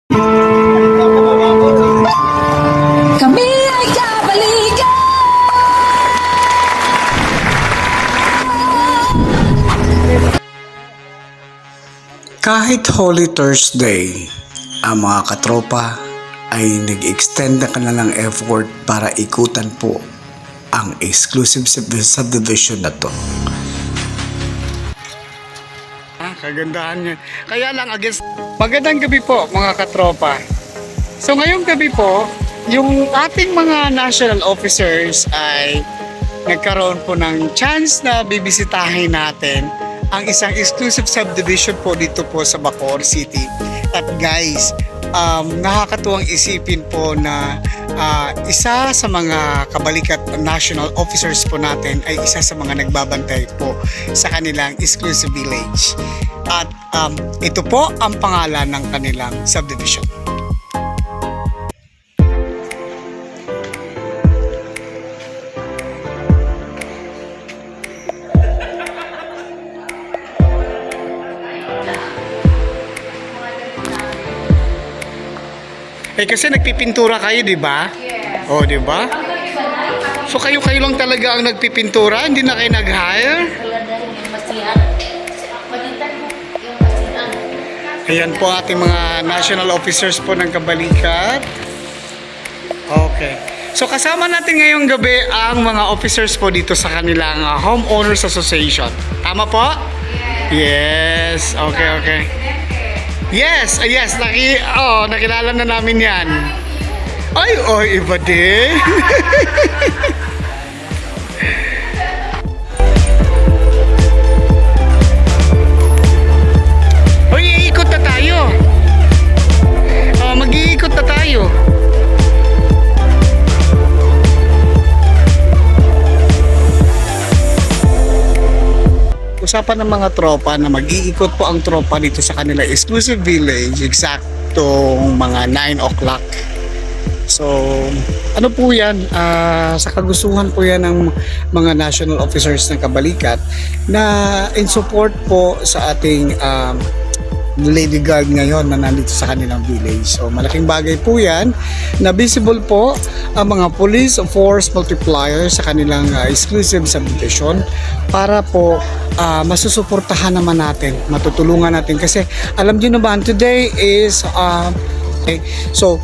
Kami ay kabalikan. Kahit Holy Thursday, ang mga katropa ay nag-extend na kanilang effort para ikutan po ang exclusive subdivision na to. Kagandahan niya. Kaya lang against... Magandang gabi po mga katropa. So ngayong gabi po, yung ating mga national officers ay nagkaroon po ng chance na bibisitahin natin ang isang exclusive subdivision po dito po sa Bacoor City. At guys, nakakatuwang isipin po na isa sa mga kabalikat national officers po natin ay isa sa mga nagbabantay po sa kanilang exclusive village. At ito po ang pangalan ng kanilang subdivision. Kasi nagpipintura kayo, di ba? Yes. Oh, di ba? So kayo lang talaga ang nagpipintura, hindi na kayo nag-hire? Wala dahil yung masihan. Balitan mo yung masihan. Ayan po ating mga national officers po ng Kabalikat. Okay. So kasama natin ngayong gabi ang mga officers po dito sa kanilang Homeowners Association. Tama po? Yes. Okay. Yes. Nakilala na namin yan. Ay, iba din. Uy, iikot na tayo. Mag-iikot na tayo. Usapan ng mga tropa na mag-iikot po ang tropa dito sa kanila exclusive village eksaktong mga 9 o'clock. So, ano po yan? Sa kagustuhan po yan ng mga national officers ng Kabalikat na in support po sa ating Lady Guard ngayon na nandito sa kanilang village. So malaking bagay po yan na visible po ang mga police force multiplier sa kanilang exclusive subdivision para po masusuportahan naman natin, matutulungan natin kasi alam nyo naman today is okay, so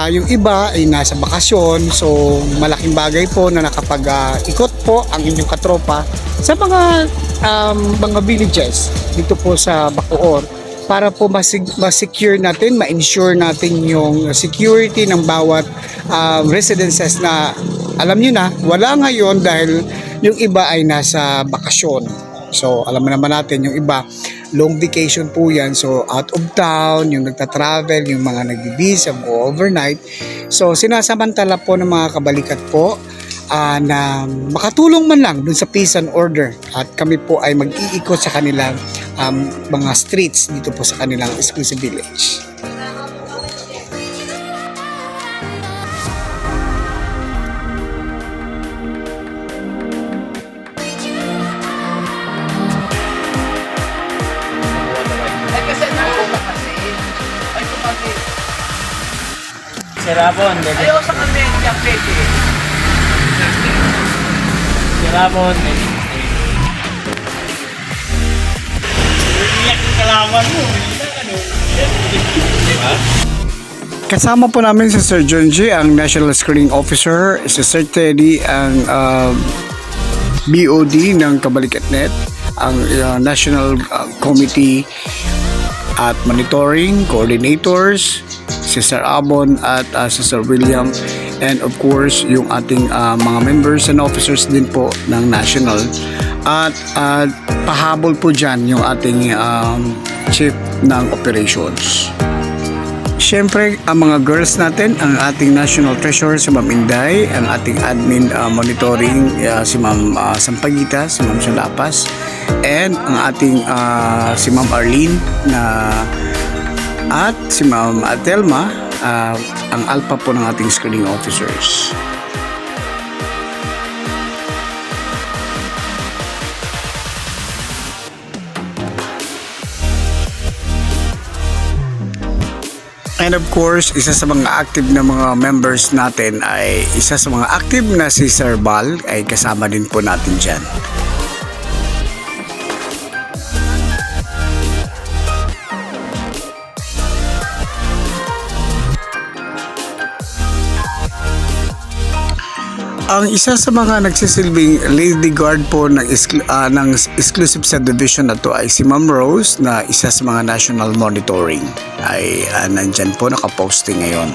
yung iba ay nasa bakasyon, so malaking bagay po na nakapag-ikot po ang inyong katropa sa mga villages dito po sa Bacoor para po ma-secure natin, ma-ensure natin yung security ng bawat residences na alam nyo na, wala ngayon dahil yung iba ay nasa bakasyon. So alam naman natin yung iba, long vacation po yan. So out of town, yung nagta-travel, yung mga nag-visa o overnight. So sinasamantala po ng mga kabalikat po na makatulong man lang dun sa peace and order at kami po ay mag-iikot sa kanilang mga streets dito po sa kanilang exclusive village. Sirapon, Ayaw sa kami, yung pwede. Sirapon, iyak yung kalaman mo. Kasama po namin si Sir John G, ang National Screening Officer, si Sir Teddy, ang BOD ng Kabalikat.net, ang National Committee at Monitoring Coordinators, si Sir Abon at si Sir William, and of course yung ating mga members and officers din po ng national at pahabol po dyan yung ating chief ng operations. Siyempre ang mga girls natin, ang ating national treasurer si Ma'am Inday, ang ating admin monitoring si Ma'am Sampagita, si Ma'am Salapas, and ang ating si Ma'am Arlene at si Ma'am Atelma, ang alpha po ng ating screening officers. And of course, isa sa mga active na mga members natin ay isa sa mga active na si Sir Bal ay kasama din po natin dyan. Ang isa sa mga nagsisilbing lady guard po ng exclusive subdivision na to ay si Ma'am Rose na isa sa mga national monitoring ay nandyan po nakaposting ngayon.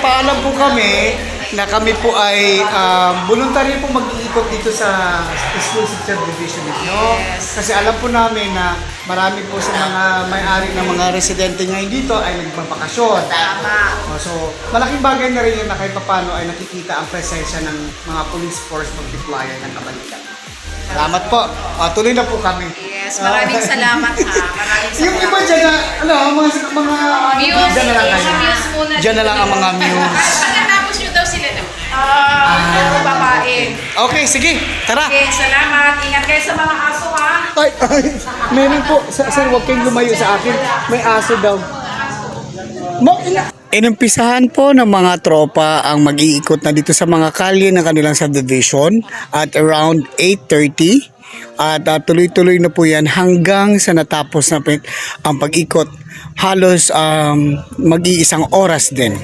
Papaalam po kami na kami po ay voluntary po mag-iikot dito sa exclusive subdivision ninyo. Kasi alam po namin na marami po sa mga may-ari ng mga residente ngayon dito ay nagbabakasyon. Tama. So, malaking bagay na rin yun na kahit paano ay nakikita ang presensya ng mga police force mag-deployer ng Kabalikan. Salamat po. Tuloy na po kami. Yes, maraming salamat ha. Maraming Yung iba salamat. dyan na, mga Muse, dyan na lang kayo. muse muna. Dyan na lang ang mga muse. Pagkatapos nyo daw sila na. Babae. Okay, sige. Tara. Okay, salamat. Ingat kayo sa mga aso ha. Ay, meron po. Sir, huwag kayong lumayo sa akin. May aso daw. Inumpisahan po ng mga tropa ang mag-iikot na dito sa mga kalye ng kanilang subdivision at around 8:30 at tuloy-tuloy na po yan hanggang sa natapos na ang pag-ikot. Halos mag-iisang oras din.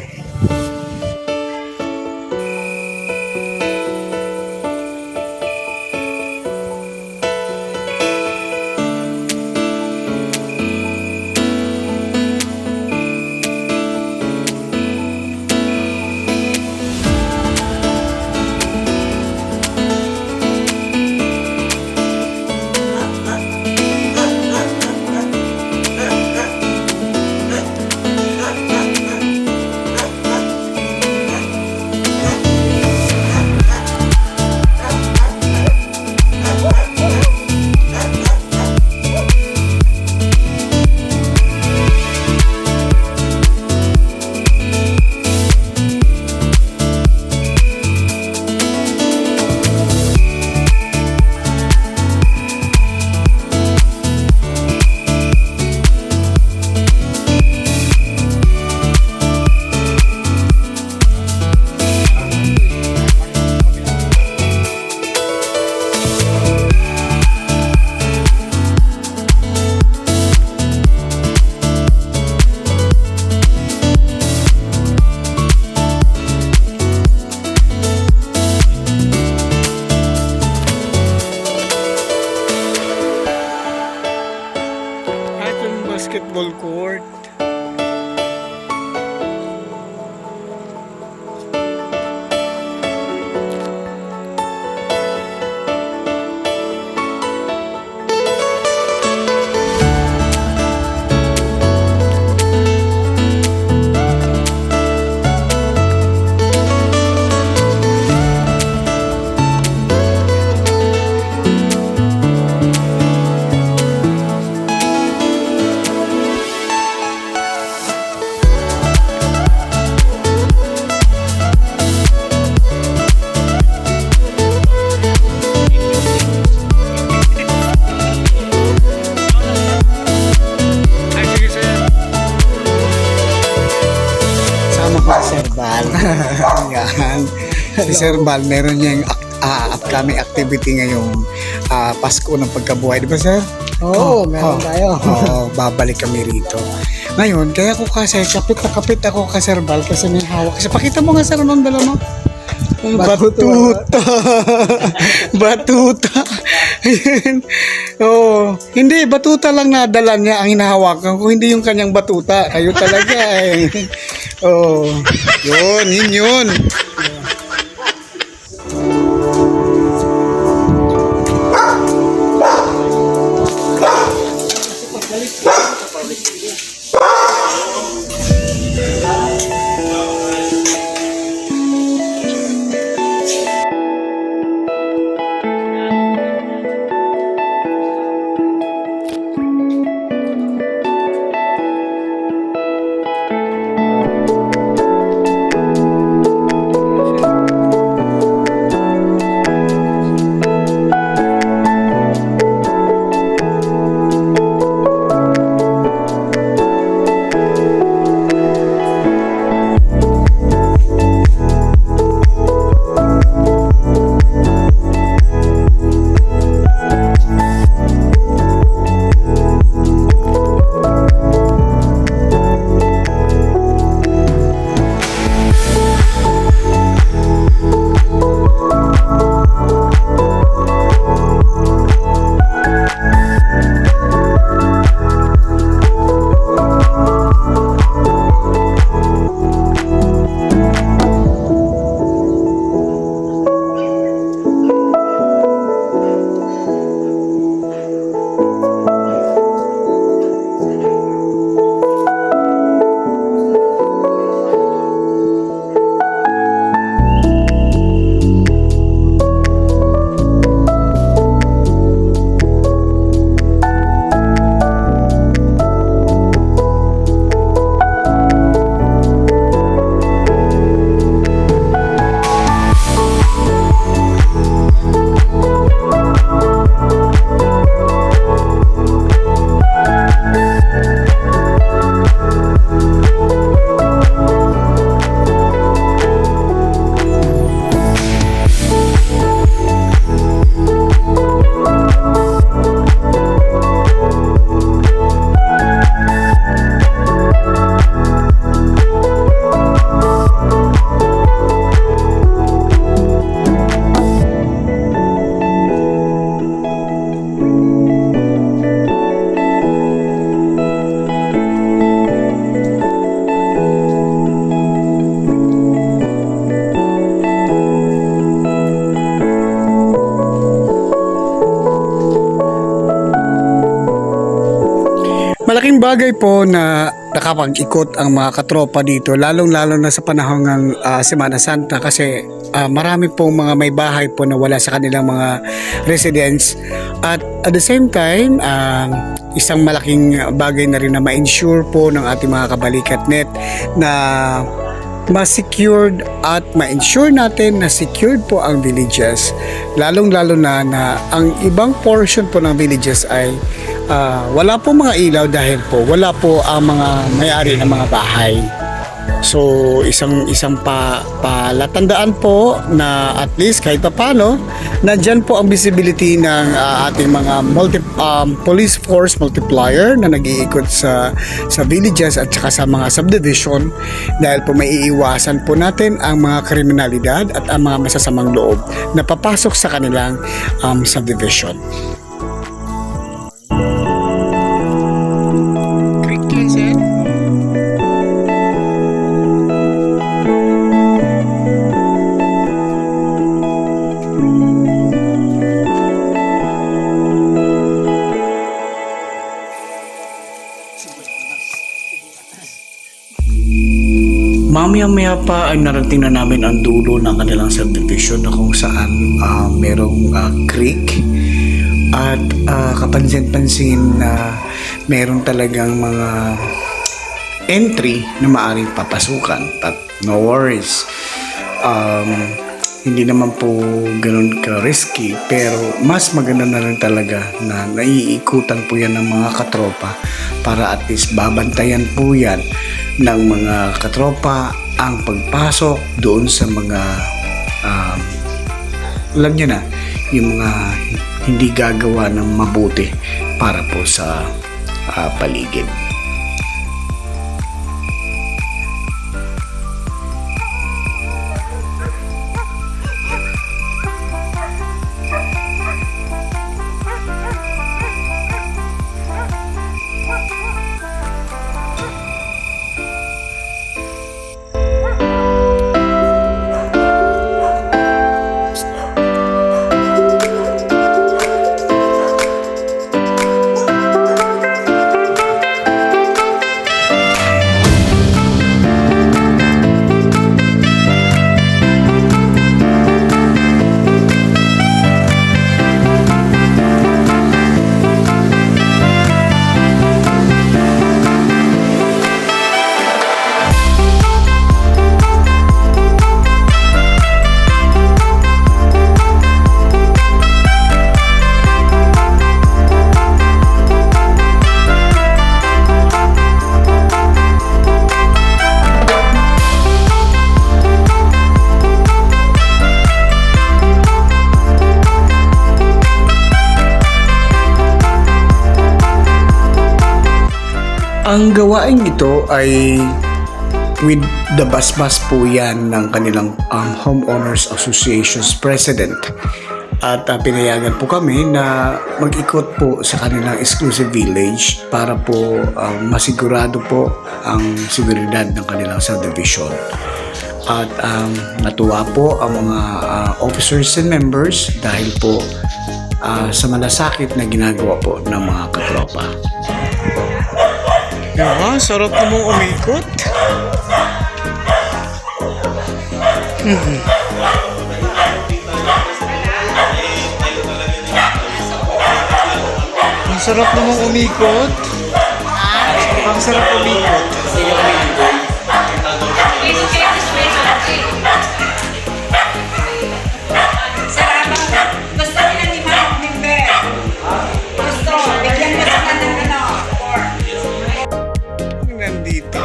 Basketball court. Yan. Si Sir Bal, meron niyang upcoming activity ngayong Pasko ng pagkabuhay. Di ba, Sir? Oo, meron tayo. Oo, babalik kami rito. Ngayon, kaya ko kasi, kapit na kapit ako kay Sir Bal kasi may hawak. Kasi pakita mo nga, Sir, anong dala mo? Batuta. Batuta. Ayan. Oo. Hindi, batuta lang nadala niya ang hinahawakan ko. Hindi yung kanyang batuta. Kayo talaga eh. Oo. Yun. Malaking bagay po na nakapag-ikot ang mga katropa dito, lalong-lalo na sa panahon ng Semana Santa kasi marami pong mga may bahay po na wala sa kanilang mga residents. At the same time, isang malaking bagay na rin na ma-ensure po ng ating mga kabalikat.net na ma-secured at ma-ensure natin na secured po ang villages, lalong-lalo na ang ibang portion po ng villages ay wala po mga ilaw dahil po wala po ang mga may-ari ng mga bahay. So isang palatandaan po na at least kahit paano nandyan po ang visibility ng ating mga police force multiplier na nag-iikot sa villages at saka sa mga subdivision, dahil po may iiwasan po natin ang mga kriminalidad at ang mga masasamang loob na papasok sa kanilang subdivision. Mamaya-maya pa ay narating na namin ang dulo ng kanilang subdivision na kung saan merong creek at kapansin-pansin na meron talagang mga entry na maaaring papasukan. But no worries, hindi naman po ganun ka-risky, pero mas maganda na rin talaga na naiikutan po yan ng mga katropa para at least babantayan po yan ng mga katropa ang pagpasok doon sa mga alam nyo na, yung mga hindi gagawa ng mabuti para po sa paligid. Ang gawain ito ay with the basbas po yan ng kanilang Homeowners Association's President. At pinayagan po kami na mag-ikot po sa kanilang exclusive village para po masigurado po ang seguridad ng kanilang subdivision. At natuwa po ang mga officers and members dahil po sa malasakit na ginagawa po ng mga katropa. Diba? Sarap namang umikot. Ang sarap namang umikot. Ang sarap umikot. Gusto nila ni Manok ni Beth. Gusto, bigyan mo sila ng Nandito.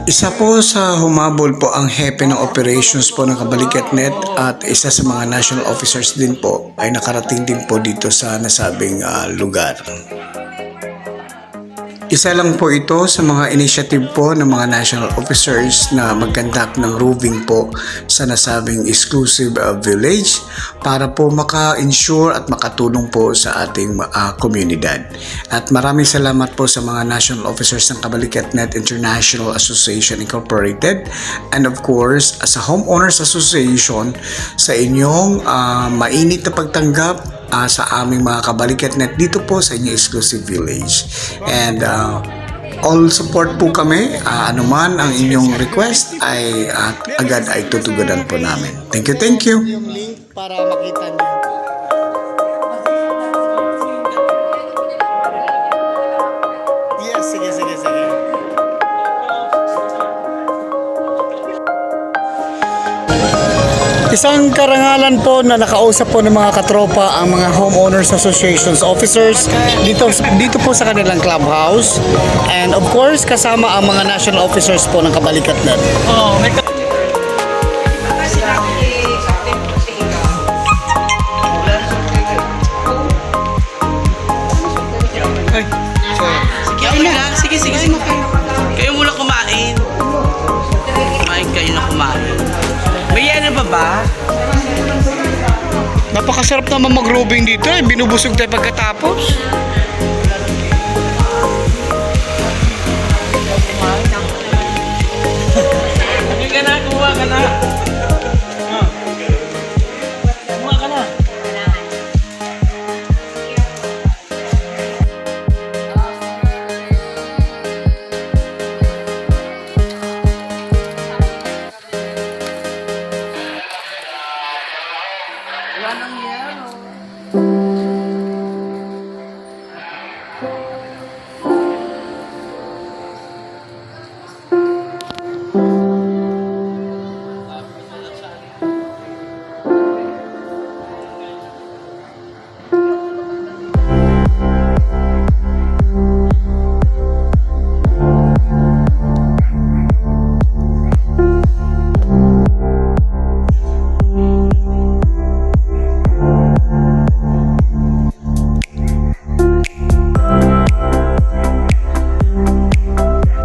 Isa po sa humabol po ang hepe ng operations po ng Kabalikat.net at isa sa mga national officers din po ay nakarating din po dito sa nasabing lugar. Isa lang po ito sa mga initiative po ng mga national officers na mag-conduct ng roving po sa nasabing exclusive village para po maka-ensure at makatulong po sa ating komunidad. At maraming salamat po sa mga national officers ng Kabalikat.net International Association Incorporated and of course sa Homeowners Association sa inyong mainit na pagtanggap sa aming mga kabalikat.net dito po sa inyong exclusive village. And all support po kami. Anuman ang inyong request ay agad ay tutugunan po namin. Thank you, thank you. Yung link para makita niyo. Yes, sige. Isang karangalan po na nakausap po ng mga katropa ang mga homeowners associations officers dito po sa kanilang clubhouse, and of course kasama ang mga national officers po ng Kabalikat.net. Oh, may Kasi nakikita po sa ikaw. Sige. Kayo muna kumain. Kumain kayo na kumain. May ano ba? Napakasarap naman mag-roving dito, binubusog tayo pagkatapos. Kuha ka na. Kuha ka na. Wala nang yelo.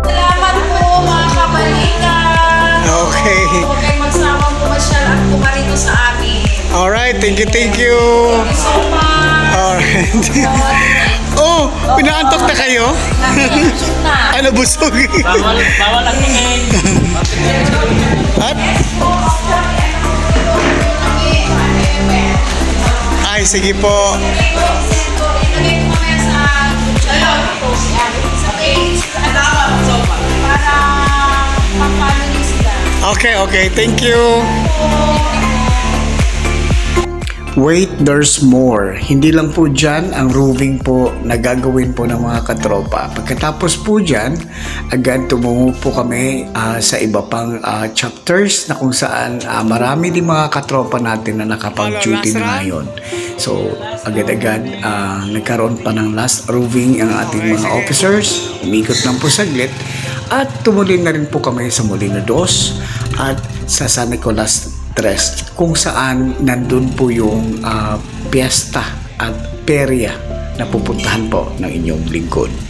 Salamat po mga kabalikan. Okay. Huwag kayong magsamang pumasyal at pumarito sa amin. Alright, thank you. Thank you so much. Alright. Oh, pinaantok na kayo? Nakikisok na. Ano, busog? bawal ang tingin. At? Ay, sige po. Ilagay ko mamaya sa page, para pang-follow niyo sila. Okay, thank you. Wait, there's more. Hindi lang po dyan ang roving po na gagawin po ng mga katropa. Pagkatapos po dyan, agad tumungo po kami sa iba pang chapters na kung saan marami din mga katropa natin na nakapag-duty na ngayon. So, agad-agad nagkaroon pa ng last roving ang ating mga officers. Umikot lang po saglit. At tumuli na rin po kami sa Molino 2 at sa San Nicolas 3, kung saan nandun po yung piyesta at perya na pupuntahan po ng inyong lingkod.